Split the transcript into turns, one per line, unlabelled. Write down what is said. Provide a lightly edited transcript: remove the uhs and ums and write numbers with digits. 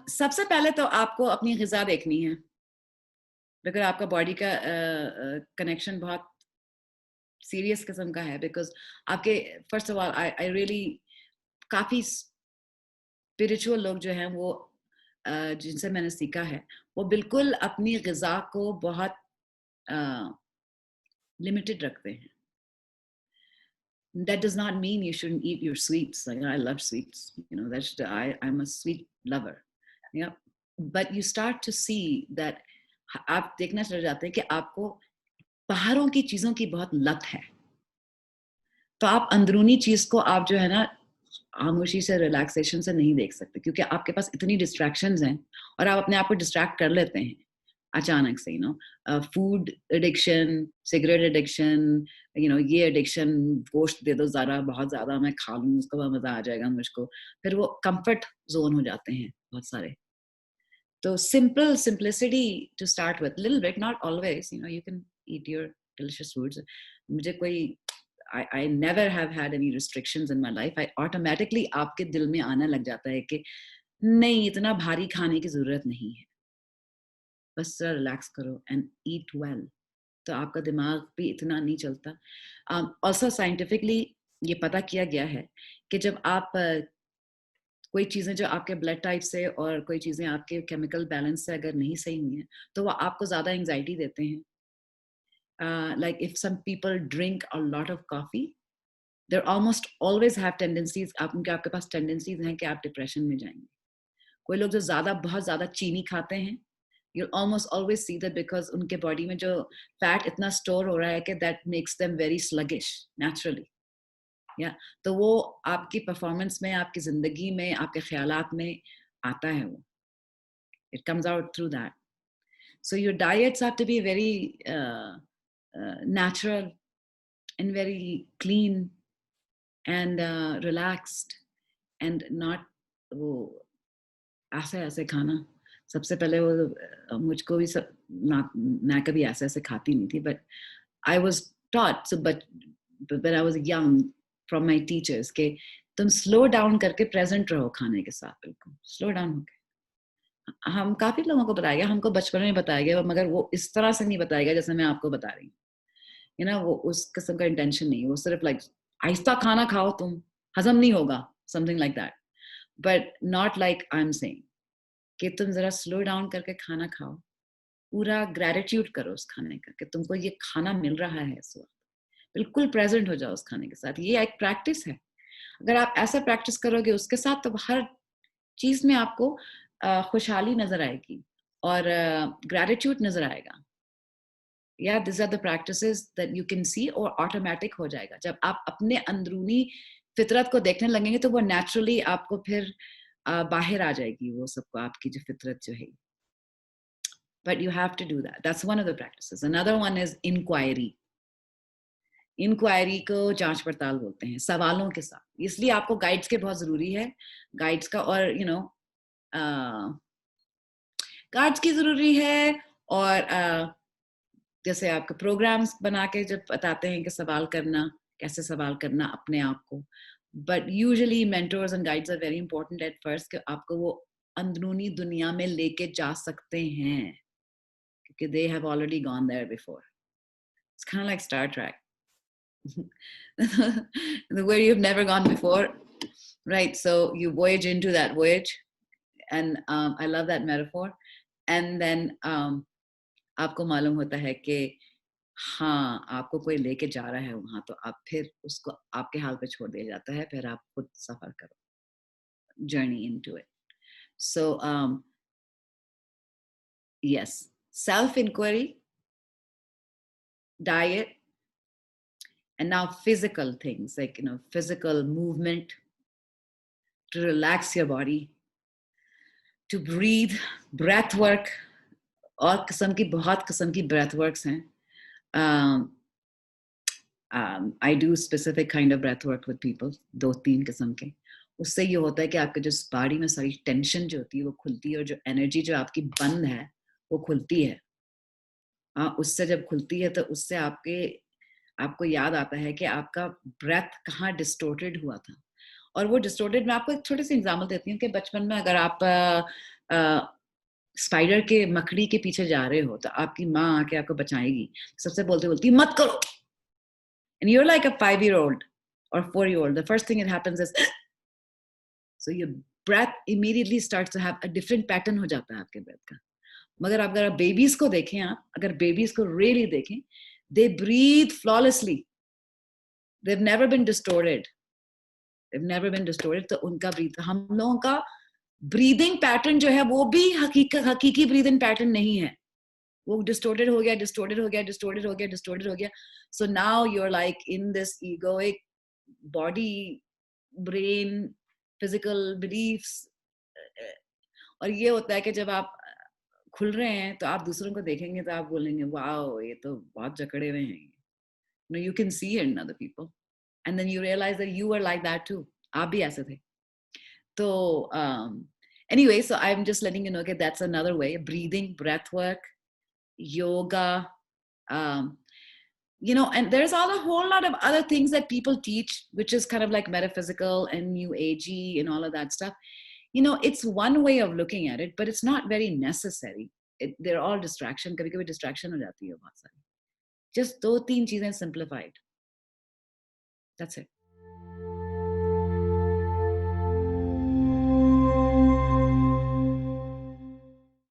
सबसे पहले तो आपको अपनी ग़िज़ा देखनी है। अगर आपका बॉडी का कनेक्शन बहुत सीरियस किस्म का है, बिकॉज़ आपके first of all I really काफ़ी स्पिरिचुअल लोग जो हैं वो जिनसे मैंने सीखा है, वो बिल्कुल अपनी ग़िज़ा को बहुत अ, लिमिटेड रखते हैं। That does not mean you shouldn't eat your sweets. Like I love sweets, you know. I'm a sweet lover. Yeah, but you start to see that आप देखना चल जाते हैं कि आपको बाहरों की चीजों की बहुत लत है, तो आप अंदरूनी चीज को आप जो है ना खामोशी से रिलैक्सेशन से नहीं देख सकते, क्योंकि आपके पास इतनी डिस्ट्रैक्शंस हैं और आप अपने आप को डिस्ट्रैक्ट कर लेते हैं अचानक से, फूड एडिक्शन, सिगरेट एडिक्शन, ये एडिक्शन, गोश्त दे दो ज़रा, बहुत ज़्यादा मैं खा लूँ, उसके बाद मज़ा आ जाएगा मुझको। फिर वो कंफर्ट ज़ोन हो जाते हैं बहुत सारे। तो simplicity to start with, little bit, not always, you can eat your delicious foods. मुझे कोई I never have had any restrictions in my life. I automatically आपके दिल में आना लग जाता है कि नहीं, इतना भारी खाने की ज़रूरत नहीं है। बस ज़रा रिलैक्स करो एंड ईट वेल, तो आपका दिमाग भी इतना नहीं चलता। ऑल्सो साइंटिफिकली ये पता किया गया है कि जब आप कोई चीज़ें जो आपके ब्लड टाइप से और कोई चीज़ें आपके केमिकल बैलेंस से अगर नहीं सही हुई हैं, तो वो आपको ज़्यादा एंग्जाइटी देते हैं। Like if some people drink a lot of coffee, they almost always have tendencies, आपके पास tendencies हैं कि आप डिप्रेशन में जाएंगे। कोई लोग जो बहुत ज़्यादा चीनी खाते हैं, you'll almost always see that because उनके बॉडी में जो फैट इतना स्टोर हो रहा है कि that makes them very sluggish naturally. तो वो आपकी परफॉर्मेंस में, आपकी जिंदगी में, आपके ख्यालात में आता है वो। It comes out through that. So your diets have to be very natural and very clean and relaxed and not वो ऐसे ऐसे खाना। सबसे पहले वो मुझको भी मैं कभी ऐसे ऐसे खाती नहीं थी, but I was taught, so but when I was young from my teachers के तुम स्लो डाउन करके प्रेजेंट रहो खाने के साथ, बिल्कुल स्लो डाउन होके। हम काफी लोगों को बताया गया, हमको बचपन में बताया गया, मगर वो इस तरह से नहीं बताया गया जैसे मैं आपको बता रही हूँ। वो उस किस्म का इंटेंशन नहीं, वो सिर्फ लाइक आहिस्ता खाना खाओ, तुम हजम नहीं होगा, something like that, but not like I am saying कि तुम जरा स्लो डाउन करके खाना खाओ, पूरा ग्रेटिट्यूड करो उस खाने का कि तुमको ये खाना मिल रहा है इस वक्त, बिल्कुल प्रेजेंट हो जाओ उस खाने के साथ। ये एक प्रैक्टिस है। अगर आप ऐसा प्रैक्टिस करोगे उसके साथ, तो हर चीज में आपको खुशहाली नजर आएगी और ग्रेटिट्यूड नजर आएगा। This are the practices that you can see, और ऑटोमेटिक हो जाएगा। जब आप अपने अंदरूनी फितरत को देखने लगेंगे तो वो नेचुरली आपको फिर बाहर आ जाएगी, वो सबको आपकी जो फितरत जो है। But you have to do that. That's one of the practices. Another one is inquiry. Inquiry को जांच पड़ताल बोलते हैं, सवालों के साथ। इसलिए आपको गाइड्स के बहुत जरूरी है, गाइड्स का, और गाइड्स की जरूरी है, और जैसे आपके प्रोग्राम्स बना के जब बताते हैं कि सवाल करना, कैसे सवाल करना अपने आप को। But usually mentors and guides are very important at first, कि आपको वो अंदरूनी दुनिया में लेके जा सकते हैं, क्योंकि they have already gone there before. It's kind of like Star Trek, where you've never gone before, right? So you voyage into that voyage, and I love that metaphor. And then आपको मालूम होता है कि हाँ, आपको कोई लेके जा रहा है वहां, तो आप फिर उसको आपके हाल पे छोड़ दिया जाता है, फिर आप खुद सफर करो, journey into it. So yes, self inquiry, diet, and now physical things like physical movement to relax your body, to breathe, breath work, और बहुत किस्म की breath works हैं. I do specific kind of breath work with people, 2-3 किस्म के। उससे ये होता है कि आपके जो बॉडी में सारी टेंशन जो होती है वो खुलती है, और जो एनर्जी जो आपकी बंद है वो खुलती है। उससे जब खुलती है तो उससे आपको याद आता है कि आपका ब्रेथ कहाँ डिस्टोर्टेड हुआ था। और वो डिस्टोर्टेड, मैं आपको एक छोटी सी एग्जांपल देती हूँ कि बचपन में अगर आप स्पाइडर के मकड़ी के पीछे जा रहे हो तो आपकी माँ आके आपको बचाएगी, सबसे बोलते बोलती मत करो, and you're like a 5-year-old or 4-year-old, the first thing that happens is so your breath immediately starts to have a different pattern हो जाता है आपके breath का. मगर अगर आप बेबीज को देखें, आप अगर बेबीज को really देखें, they breathe flawlessly, they've never been distorted, तो उनका ब्रीथ, हम लोगों का ब्रीदिंग पैटर्न जो है वो भी हकीकी ब्रीदिंग पैटर्न नहीं है, वो डिस्टोर्टेड हो गया. So now you're like in this egoic body, brain, physical beliefs. और ये होता है कि जब आप खुल रहे हैं तो आप दूसरों को देखेंगे तो आप बोलेंगे वाओ ये तो बहुत जकड़े हुए हैं. You can see it in other people, and then you realize that you were like that too. आप भी ऐसे थे. So anyway, so I'm just letting you know that that's another way: breathing, breath work, yoga, and there's a whole lot of other things that people teach, which is kind of like metaphysical and new agey and all of that stuff. It's one way of looking at it, but it's not very necessary. They're all distraction. कभी-कभी distraction हो जाती है बहुत सारी. Just 2-3 चीजें simplified. That's it.